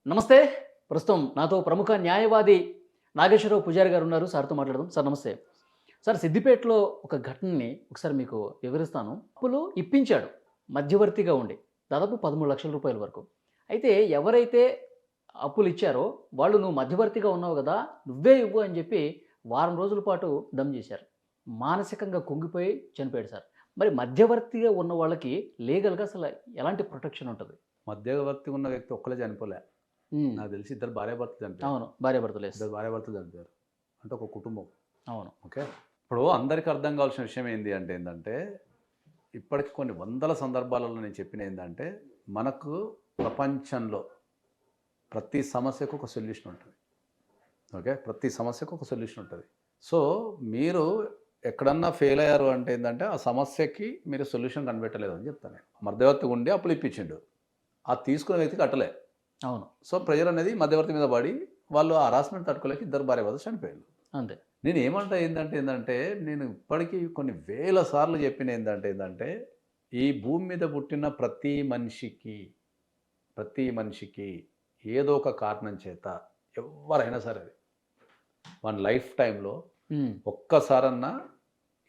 నమస్తే. ప్రస్తుతం నాతో ప్రముఖ న్యాయవాది నాగేశ్వరరావు పూజారి గారు ఉన్నారు. సార్‌తో మాట్లాడదాం. సార్ నమస్తే. సార్ సిద్దిపేటలో ఒక ఘటనని ఒకసారి మీకు వివరిస్తాను. అప్పులు ఇప్పించాడు మధ్యవర్తిగా ఉండి. దాదాపు 13,00,000 వరకు. అయితే ఎవరైతే అప్పులు ఇచ్చారో వాళ్ళు "నువ్వు మధ్యవర్తిగా ఉన్నావు గదా! నువ్వే ఇవ్వు" అని చెప్పి వారం రోజుల పాటు దమ్ చేశారు. మానసికంగా కుంగిపోయి చనిపోయాడు సార్. మరి మధ్యవర్తిగా ఉన్న వాళ్ళకి లీగల్‌గా అసలు ఎలాంటి ప్రొటెక్షన్ ఉంటది? మధ్యవర్తి ఉన్న వ్యక్తి ఒక్కళ్ళే చనిపోలే. హ్మ్. నాకు తెలిసి ఇద్దరు భార్యాభర్తలు చనిపోయారు. అవును. భార్యాభర్తలు. యెస్. ఇద్దరు భార్యాభర్తలు చనిపోయారు. అంటే ఒక కుటుంబం. అవును. ఓకే. ఇప్పుడు అందరికీ అర్థం కావాల్సిన విషయం ఏంది అంటే ఏందంటే, ఇప్పటికి కొన్ని వందల సందర్భాలలో నేను చెప్పిన ఏందంటే, మనకు ప్రపంచంలో ప్రతి సమస్యకు ఒక సొల్యూషన్ ఉంటుంది. ఓకే. ప్రతి సమస్యకు ఒక సొల్యూషన్ ఉంటుంది. సో, మీరు ఎక్కడన్నా ఫెయిల్ అయ్యారు అంటే ఏందంటే, ఆ సమస్యకి మీరు సొల్యూషన్ కనిపెట్టలేదు అని చెప్తాను నేను. మధ్యవర్తి ఉండి అప్పులు ఇప్పించిండు. ఆ తీసుకున్న వ్యక్తి కట్టలే. అవును. సో, ప్రెషర్ అనేది మధ్యవర్తి మీద పడి వాళ్ళు ఆ హరాస్మెంట్ తట్టుకోలేక ఇద్దరు భార్యాభర్తలు చనిపోయారు. అంతే. నేను ఏమంటా ఏంటంటే నేను ఇప్పటికీ కొన్ని వేల సార్లు చెప్పిన ఏంటంటే ఈ భూమి మీద పుట్టిన ప్రతి మనిషికి ఏదో ఒక కారణం చేత ఎవరైనా సరే మన లైఫ్ టైంలో హ్మ్. ఒక్కసారన్నా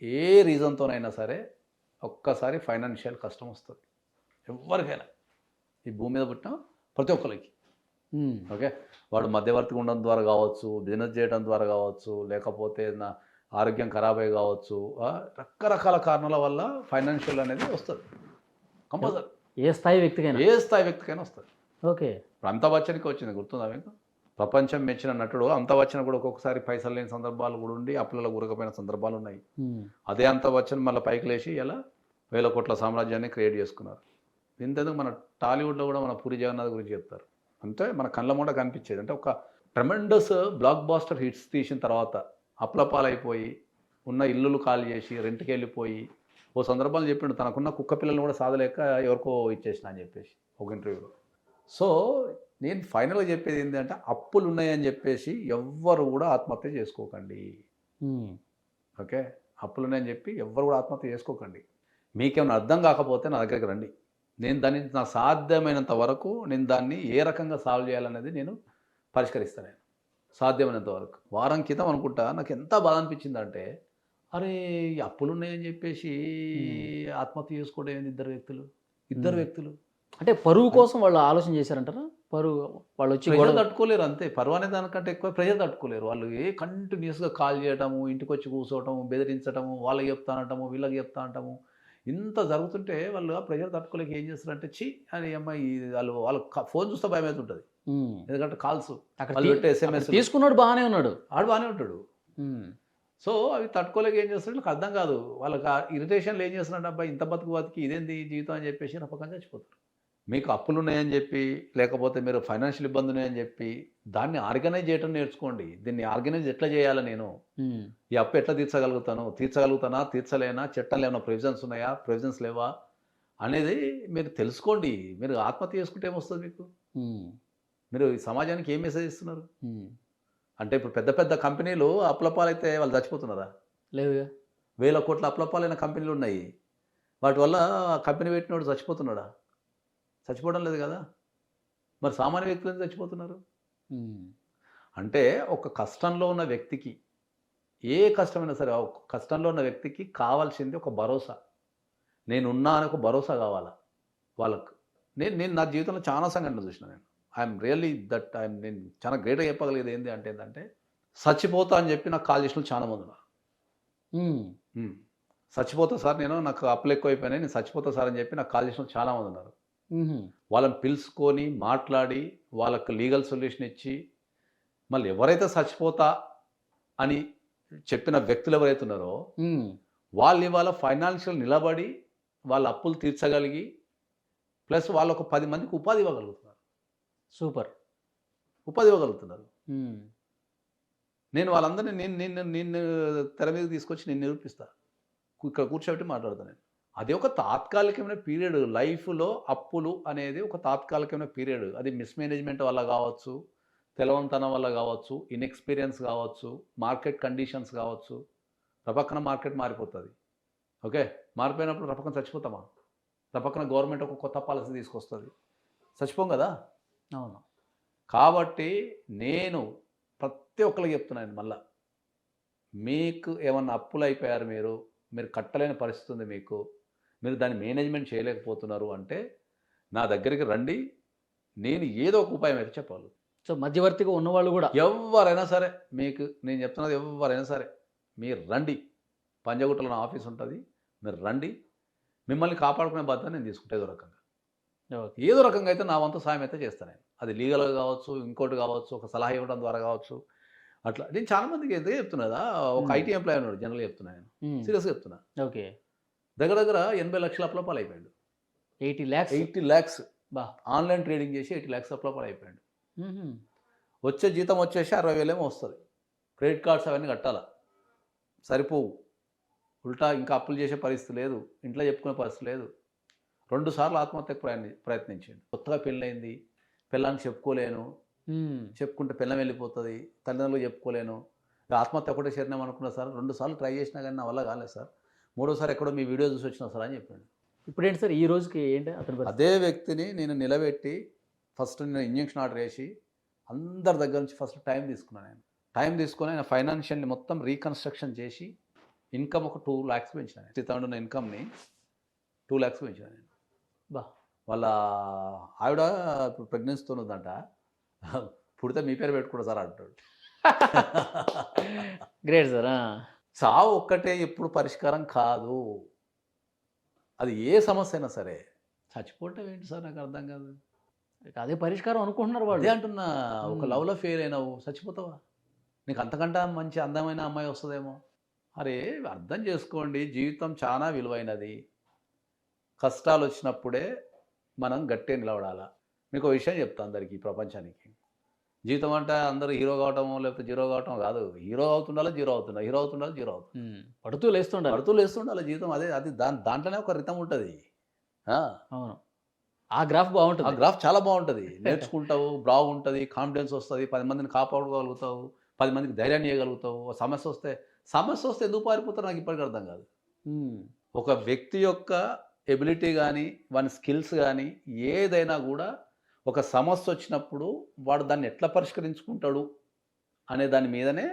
ఏ రీజన్తోనైనా సరే ఒక్కసారి ఫైనాన్షియల్ కష్టం వస్తుంది ఎవరికైనా. ఈ భూమి మీద పుట్టిన ప్రతి ఒక్కరికి. హ్మ్. ఓకే. వాడు మధ్యవర్తిగా ఉండడం ద్వారా కావచ్చు, బిజినెస్ చేయడం ద్వారా కావచ్చు, లేకపోతే నా ఆరోగ్యం ఖరాబ్ అయ్యి కావచ్చు, రకరకాల కారణాల వల్ల ఫైనాన్షియల్ అనేది వస్తుంది కంపల్సరీ. ఏ స్థాయి వ్యక్తికైనా. ఏ స్థాయి వ్యక్తికైనా వస్తుంది. ఓకే. ఇప్పుడు అమితాబ్ బచ్చన్‌కి వచ్చింది గుర్తుందా మీకు? ప్రపంచం మెచ్చిన నటుడు అమితాబ్ బచ్చన్ కూడా ఒక్కొక్కసారి పైసలు లేని సందర్భాలు కూడా ఉండి అప్పులలో గురకపోయిన సందర్భాలు ఉన్నాయి. హ్మ్. అదే అమితాబ్ బచ్చన్ మళ్ళీ పైకి లేచి ఇలా వేల కోట్ల సామ్రాజ్యాన్ని క్రియేట్ చేసుకున్నారు. ఇంతెందుకు మన టాలీవుడ్లో కూడా మన పూరి జగన్నాథ్ గురించి చెప్తారు. అంటే మన కళ్ళ ముండ కనిపించేది. అంటే ఒక ట్రెమెండస్ బ్లాక్ బాస్టర్ హిట్స్ తీసిన తర్వాత అప్లపాలైపోయి, ఉన్న ఇల్లులు ఖాళీ చేసి, రెంట్‌కి వెళ్ళిపోయి, ఓ సందర్భంలో చెప్పిండు తనకున్న కుక్క పిల్లల్ని కూడా సాదలేక ఎవరికో ఇచ్చేసిన అని చెప్పేసి ఒక ఇంటర్వ్యూలో. సో, నేను ఫైనల్‌గా చెప్పేది ఏంటంటే అప్పులు ఉన్నాయని చెప్పేసి ఎవ్వరు కూడా ఆత్మహత్య చేసుకోకండి. హ్మ్. ఓకే. అప్పులు ఉన్నాయని చెప్పి ఎవ్వరు కూడా ఆత్మహత్య చేసుకోకండి. మీకేమైనా అర్థం కాకపోతే నా దగ్గరికి రండి. నేను దాన్ని నా సాధ్యమైనంత వరకు నేను దాన్ని ఏ రకంగా సాల్వ్ చేయాలనేది నేను పరిష్కరిస్తాను నేను. సాధ్యమైనంత వరకు. వారం క్రితం అనుకుంటా నాకు ఎంత బాధ అనిపించిందంటే, అరే! ఈ అప్పులున్నాయని చెప్పేసి హ్మ్. ఆత్మహత్య చేసుకోవడం ఏంది ఇద్దరు వ్యక్తులు. ఇద్దరు హ్మ్. వ్యక్తులు. అంటే పరువు కోసం వాళ్ళు ఆలోచన చేశారంటారా? పరువు వాళ్ళొచ్చి ప్రెషర్ గొడవ. తట్టుకోలేరు అంతే. పరువు అనే దానికంటే ఎక్కువ ప్రెషర్ తట్టుకోలేరు. వాళ్ళు కంటిన్యూయస్‌గా కాల్ చేయటము, ఇంటికొచ్చి కూర్చోవటము, బెదిరించటము, వాళ్ళకి చెప్తా అనటము, వీళ్ళకి చెప్తా అంటాము. ఇంత జరుగుతుంటే వాళ్ళు ఆ ప్రెషర్ తట్టుకోలేక ఏం చేస్తారంటే ఛీ! అని అమ్మాయి వాళ్ళు ఫోన్ చూస్తే భయమైతుంటది. హ్మ్. ఎందుకంటే కాల్స్ అక్కడ వాళ్ళు పెట్టే అక్కడ ఎస్ఎంఎస్‌లు తీసుకున్నోడు బానే ఉన్నాడు. ఆడు బానే ఉంటాడు. హ్మ్. సో, అవి తట్టుకోలేక ఏం చేస్తారో వీళ్ళకి అర్థం కాదు. వాళ్ళకి ఆ ఇరిటేషన్‌లో ఏం చేస్తున్నారంటే అబ్బా! ఇంత బతికి ఇదేంది జీవితం అని చెప్పేసి రపకంగా చచ్చిపోతారు. మీకు అప్పులున్నాయని చెప్పి, లేకపోతే మీరు ఫైనాన్షియల్ ఇబ్బందులున్నాయని చెప్పి, దాన్ని ఆర్గనైజ్ చేయటం నేర్చుకోండి. దీన్ని ఆర్గనైజ్ ఎట్లా చేయాలా నేను? హ్మ్. ఈ అప్పు ఎట్లా తీర్చగలుగుతాను? తీర్చగలుగుతానా? తీర్చలేనా? చట్టంలో ఏమైనా ప్రొవిజన్స్ ఉన్నాయా? ప్రొవిజన్స్ లేవా? అనేది మీరు తెలుసుకోండి. మీరు ఆత్మహత్య చేసుకుంటే ఏమొస్తది మీకు? హ్మ్. మీరు ఈ సమాజానికి ఏం మెసేజ్ ఇస్తున్నారు? హ్మ్. అంటే ఇప్పుడు పెద్ద పెద్ద కంపెనీలు అప్పుల పాలైతే వాళ్ళు చచ్చిపోతున్నారా? లేదుగా. వేల కోట్ల అప్పుల పాలైన కంపెనీలున్నాయి. వాటి వల్ల ఆ కంపెనీ పెట్టినోడు చచ్చిపోతున్నాడా? చచ్చిపోవడం లేదు గదా! మరి సామాన్య వ్యక్తులు ఎందుకు చచ్చిపోతున్నారు? హ్మ్. అంటే ఒక కష్టంలో ఉన్న వ్యక్తికి, ఏ కష్టమైనా సరే, ఒక కష్టంలో ఉన్న వ్యక్తికి కావాల్సింది ఒక భరోసా. నేనున్నా అని ఒక భరోసా కావాలా వాళ్ళకు. నేను నేను నా జీవితంలో చాలా సంఘటనలు చూసినా నేను. ఐయామ్ రియల్లీ నేను చాలా గ్రేట్‌గా చెప్పగలిగేది ఏంది అంటే ఏందంటే, సచ్చిపోతా అని చెప్పి నాకు కాల్ చేసినోళ్ళు చాలా మందున్నారు. హ్మ్. హ్మ్. సచ్చిపోతా సార్ నాకు అప్పులెక్కువైపోయినాయి. నేను సచ్చిపోతా సార్ అని చెప్పి నాకు కాల్ చేసినోళ్ళు చాలా మందున్నారు. హుహు. వాళ్ళని పిలుసుకొని, మాట్లాడి, వాళ్ళకి లీగల్ సొల్యూషన్ ఇచ్చి, మళ్ళీ ఎవరైతే సచ్చిపోతా అని చెప్పిన వ్యక్తులు ఎవరైతే ఉన్నారో, హ్మ్. వాళ్ళు ఇవాళ ఫైనాన్షియల్ నిలబడి, వాళ్ళ అప్పులు తీర్చగలిగి, ప్లస్ వాళ్ళొక 10 మందికి ఉపాధి ఇవ్వగలుగుతున్నారు. సూపర్. ఉపాధి ఇవ్వగలుగుతున్నారు. హ్మ్. నేను వాళ్ళందరిని నేను నేను నేను తెర మీదకి తీసుకొచ్చి నేను నిరూపిస్తా. ఇక్కడ కూర్చోబెట్టి మాట్లాడతా నేను. అది ఒక తాత్కాలికమైన పీరియడ్. లైఫ్‌లో అప్పులు అనేది ఒక తాత్కాలికమైన పీరియడ్. అది మిస్‌మేనేజ్‌మెంట్ వల్ల గావచ్చు, తెలవనితనం వల్ల గావచ్చు, ఇన్‌ఎక్స్‌పీరియన్స్ గావచ్చు, మార్కెట్ కండిషన్స్ గావచ్చు. రపక్కన మార్కెట్ మారిపోతది. ఓకే. మారిపోయినప్పుడు రపక్కన చచ్చిపోతామా? రపక్కన గవర్నమెంట్ ఒక కొత్త పాలసీ తీసుకొస్తది. చచ్చిపోం గదా! అవును. కాబట్టి నేను ప్రతి ఒక్కరికి చెప్తున్నాను మళ్ళా, మీకు ఏమన్నా అప్పులు అయిపోయారు, మీరు కట్టలేని పరిస్థితి ఉంది, మీరు దాన్ని మేనేజ్మెంట్ చేయలేకపోతున్నారు అంటే నా దగ్గరికి రండి, నేను ఏదో ఒక ఉపాయం అయితే చెప్పాలి. సో మధ్యవర్తిగా ఉన్నవాళ్ళు కూడా ఎవరైనా సరే, మీకు నేను చెప్తున్నది, ఎవరైనా సరే మీరు రండి, పంజగుట్టలో నా ఆఫీస్ ఉంటుంది, మీరు రండి, మిమ్మల్ని కాపాడుకునే బాధ్యత నేను తీసుకుంటే ఏదో రకంగా, ఓకే. ఏదో రకంగా అయితే నా వంతు సాయం అయితే చేస్తాను నేను. అది లీగల్గా కావచ్చు, ఇంకోటి కావచ్చు, ఒక సలహా ఇవ్వడం ద్వారా కావచ్చు, అట్లా నేను చాలా మందికి అయితే చెప్తున్నా కదా. ఒక ఐటీ ఎంప్లాయ్ ఉన్నాడు, జనరల్గా చెప్తున్నా నేను, సీరియస్గా చెప్తున్నా. ఓకే. దగ్గర దగ్గర 80 లక్షల అప్లపాలు అయిపోయాడు. 80 lakhs 80 lakhs బా. ఆన్లైన్ ట్రేడింగ్ చేసి 80 lakhs అప్లపాలు అయిపోయాడు. వచ్చే జీతం వచ్చేసి 60,000 ఏమో వస్తుంది. క్రెడిట్ కార్డ్స్ అవన్నీ కట్టాలా, సరిపోవు. ఉల్టా ఇంకా అప్పులు చేసే పరిస్థితి లేదు, ఇంట్లో చెప్పుకునే పరిస్థితి లేదు. 2 సార్లు ఆత్మహత్యకు ప్రయత్నించాడు. కొత్తగా పెళ్ళయింది, పిల్లానికి చెప్పుకోలేను, చెప్పుకుంటే పిల్లం వెళ్ళిపోతుంది, తల్లిదండ్రులకు చెప్పుకోలేను, ఆత్మహత్య ఒకటే శరణం అనుకున్నా సార్. 2 సార్లు ట్రై చేసినా కానీ నా వల్ల కాలేదు సార్, 3వసారి ఎక్కడో మీ వీడియో చూసి వచ్చినా సార్ అని చెప్పాడు. ఇప్పుడు ఏంటి సార్ ఈ రోజుకి ఏంటి అతని పరిస్థితి? అదే వ్యక్తిని నేను నిలబెట్టి ఫస్ట్ నేను ఇంజెక్షన్ ఆర్డర్ చేసి అందరి దగ్గర నుంచి ఫస్ట్ టైం తీసుకున్నాను. నేను టైం తీసుకొని ఆయన ఫైనాన్షియల్ని మొత్తం రీకన్స్ట్రక్షన్ చేసి ఇన్కమ్ ఒక 2 lakhs పెంచినాను. 60,000 ఉన్న ఇన్కమ్ని 2 lakhs పెంచినాను నేను. బా. వాళ్ళ ఆవిడ ఇప్పుడు ప్రెగ్నెన్సీతో ఉందంట, పుడితే మీ పేరు పెట్టుకుంటా సార్ అంటాడు. Great sir. చావు ఒక్కటే ఎప్పుడు పరిష్కారం కాదు, అది ఏ సమస్య అయినా సరే. చచ్చిపోవటం ఏంటి సార్, నాకు అర్థం కాదు. అదే పరిష్కారం అనుకుంటున్నారు వాళ్ళు. అదే అంటున్నా, ఒక లవ్లో ఫెయిల్ అయినావు, చచ్చిపోతావా? నీకు అంతకంటే మంచి అందమైన అమ్మాయి వస్తుందేమో. అరే అర్థం చేసుకోండి, జీవితం చాలా విలువైనది. కష్టాలు వచ్చినప్పుడే మనం గట్టిగా నిలబడాలా. మీకు ఒక విషయం చెప్తా అందరికీ, ప్రపంచానికి, జీవితం అంటే అందరూ హీరో కావటమో లేకపోతే జీరో కావటం కాదు. హీరో అవుతుండాలి, జీరో అవుతుండాలి, హీరో అవుతుండాలి, జీరో అవుతుంది, పడుతూ లేస్తుండాలి, పడుతూ లేస్తుండాలి జీవితం. అదే అది దాంట్లోనే ఒక రితం ఉంటుంది. అవును, ఆ గ్రాఫ్ బాగుంటుంది. ఆ గ్రాఫ్ చాలా బాగుంటుంది. నేర్చుకుంటావు, బాగుంటుంది, కాన్ఫిడెన్స్ వస్తుంది, 10 మందిని కాపాడుకోగలుగుతావు, 10 మందికి ధైర్యాన్ని ఇవ్వగలుగుతావు. సమస్య వస్తే ఎందుకు పారిపోతారు నాకు ఇప్పటికీ అర్థం కాదు. ఒక వ్యక్తి యొక్క ఎబిలిటీ కానీ వాని స్కిల్స్ కానీ ఏదైనా కూడా ఒక సమస్య వచ్చినప్పుడు వాడు దాన్ని ఎట్లా పరిష్కరించుకుంటాడు అనే దాని మీదనే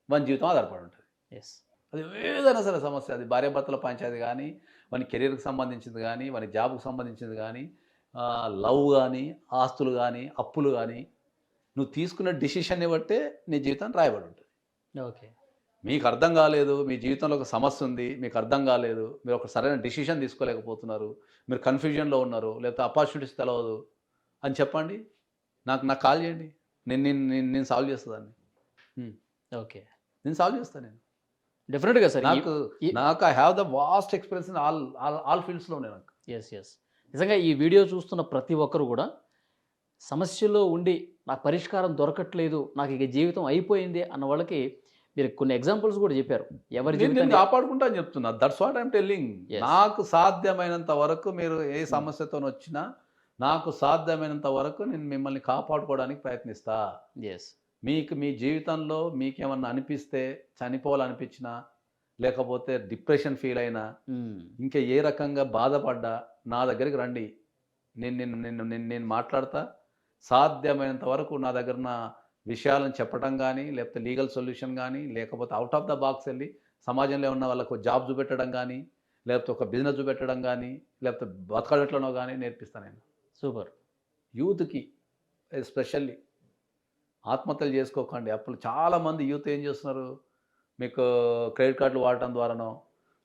వాని జీవితం ఆధారపడి ఉంటుంది. ఎస్, అది ఏదైనా సరే సమస్య, అది భార్యాభర్తల పంచాయతీ కానీ, వాని కెరీర్కి సంబంధించింది కానీ, వాని జాబ్కి సంబంధించింది కానీ, లవ్ కానీ, ఆస్తులు కానీ, అప్పులు కానీ, నువ్వు తీసుకున్న డిసిషన్ని బట్టే నీ జీవితం రాయబడి ఉంటుంది. ఓకే. మీకు అర్థం కాలేదు, మీ జీవితంలో ఒక సమస్య ఉంది, మీకు అర్థం కాలేదు, మీరు ఒక సరైన డిసిషన్ తీసుకోలేకపోతున్నారు, మీరు కన్ఫ్యూజన్లో ఉన్నారు, లేకపోతే ఆపర్చునిటీస్ తెలవదు అని చెప్పండి, నాకు కాల్ చేయండి, నేను సాల్వ్ చేస్తుందాన్ని. ఓకే, నేను సాల్వ్ చేస్తాను. నేను డెఫినెట్గా సార్, నాకు I have the vast experience in all ఫీల్డ్స్లో ఉన్నాయి నాకు. ఎస్, నిజంగా ఈ వీడియో చూస్తున్న ప్రతి ఒక్కరు కూడా సమస్యలో ఉండి నాకు పరిష్కారం దొరకట్లేదు, నాకు ఇక జీవితం అయిపోయింది అన్న వాళ్ళకి మీరు కొన్ని ఎగ్జాంపుల్స్ కూడా చెప్పారు. ఎవరి జీవితం కాపాడుకుంటా అని చెప్తున్నా. That's what I'm telling. నాకు సాధ్యమైనంత వరకు మీరు ఏ సమస్యతో వచ్చినా నాకు సాధ్యమైనంత వరకు నేను మిమ్మల్ని కాపాడుకోవడానికి ప్రయత్నిస్తా. ఎస్, మీకు మీ జీవితంలో మీకేమన్నా అనిపిస్తే, చనిపోవాలనిపించినా, లేకపోతే డిప్రెషన్ ఫీల్ అయినా, ఇంకా ఏ రకంగా బాధపడ్డా నా దగ్గరికి రండి, నేను మాట్లాడతా. సాధ్యమైనంత వరకు నా దగ్గర నా విషయాలను చెప్పడం కానీ, లేకపోతే లీగల్ సొల్యూషన్ కానీ, లేకపోతే అవుట్ ఆఫ్ ద బాక్స్ వెళ్ళి సమాజంలో ఉన్న వాళ్ళకు జాబ్ చూపెట్టడం కానీ, లేకపోతే ఒక బిజినెస్ చూపెట్టడం కానీ, లేకపోతే బతకడట్లనో కానీ నేర్పిస్తాను నేను. సూపర్. యూత్కి ఎస్పెషల్లీ ఆత్మహత్యలు చేసుకోకండి. అప్పుడు చాలామంది యూత్ ఏం చేస్తున్నారు, మీకు క్రెడిట్ కార్డులు వాడటం ద్వారానో,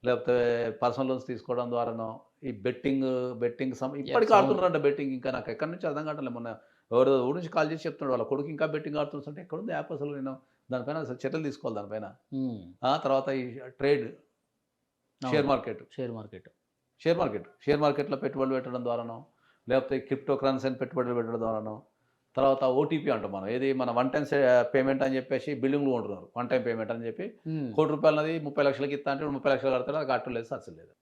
లేకపోతే పర్సనల్ లోన్స్ తీసుకోవడం ద్వారానో, ఈ బెట్టింగ్ ఇప్పటికీ ఆడుతున్నారంట బెట్టింగ్. ఇంకా నాకు ఎక్కడి నుంచి అర్థం కావట్లేదు. మొన్న ఎవరో ఊరి నుంచి కాల్ చేసి చెప్తున్నాడు, వాళ్ళ కొడుకు ఇంకా బెట్టింగ్ ఆడుతుంటే ఎక్కడుంది యాప్ అసలు, నేను దానిపైన అసలు చర్యలు తీసుకోవాలి దానిపైన. తర్వాత ఈ ట్రేడ్, షేర్ మార్కెట్లో పెట్టుబడులు పెట్టడం ద్వారానో, లేకపోతే క్రిప్టో కరెన్సీని పెట్టుబడులు పెట్టడం ద్వారానో, తర్వాత ఓటీపీ అంటాం మనం, ఏది మన 1 time పేమెంట్ అని చెప్పేసి బిల్డింగ్లు కొంటున్నారు. 1 time పేమెంట్ అని చెప్పి ₹1 కోటి అన్నది 30 లక్షలకి ఇస్తా అంటే 30 లక్షలు కడతాడు, అది కట్టడం లేదు, సక్సెస్ లేదు.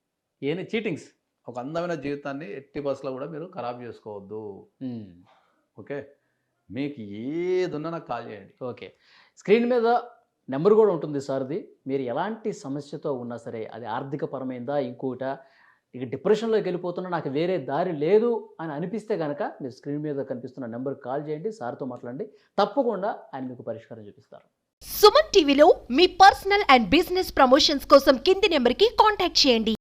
ఏమి చీటింగ్స్. ఒక అందమైన జీవితాన్ని ఎట్టి బస్సులో కూడా మీరు ఖరాబ్ చేసుకోవద్దు. ఓకే, మీకు ఏది ఉన్నా నాకు కాల్ చేయండి. ఓకే, స్క్రీన్ మీద నెంబర్ కూడా ఉంటుంది సార్ది. మీరు ఎలాంటి సమస్యతో ఉన్నా సరే, అది ఆర్థిక పరమైందా ఇంకోట, ఇక డిప్రెషన్లోకి వెళ్ళిపోతున్నా, నాకు వేరే దారి లేదు అని అనిపిస్తే కనుక మీరు స్క్రీన్ మీద కనిపిస్తున్న నెంబర్కి కాల్ చేయండి, సార్తో మాట్లాడండి, తప్పకుండా ఆయన మీకు పరిష్కారం చూపిస్తారు. సుమన్ టీవీలో మీ పర్సనల్ అండ్ బిజినెస్ ప్రమోషన్స్ కోసం కింది నెంబర్కి కాంటాక్ట్ చేయండి.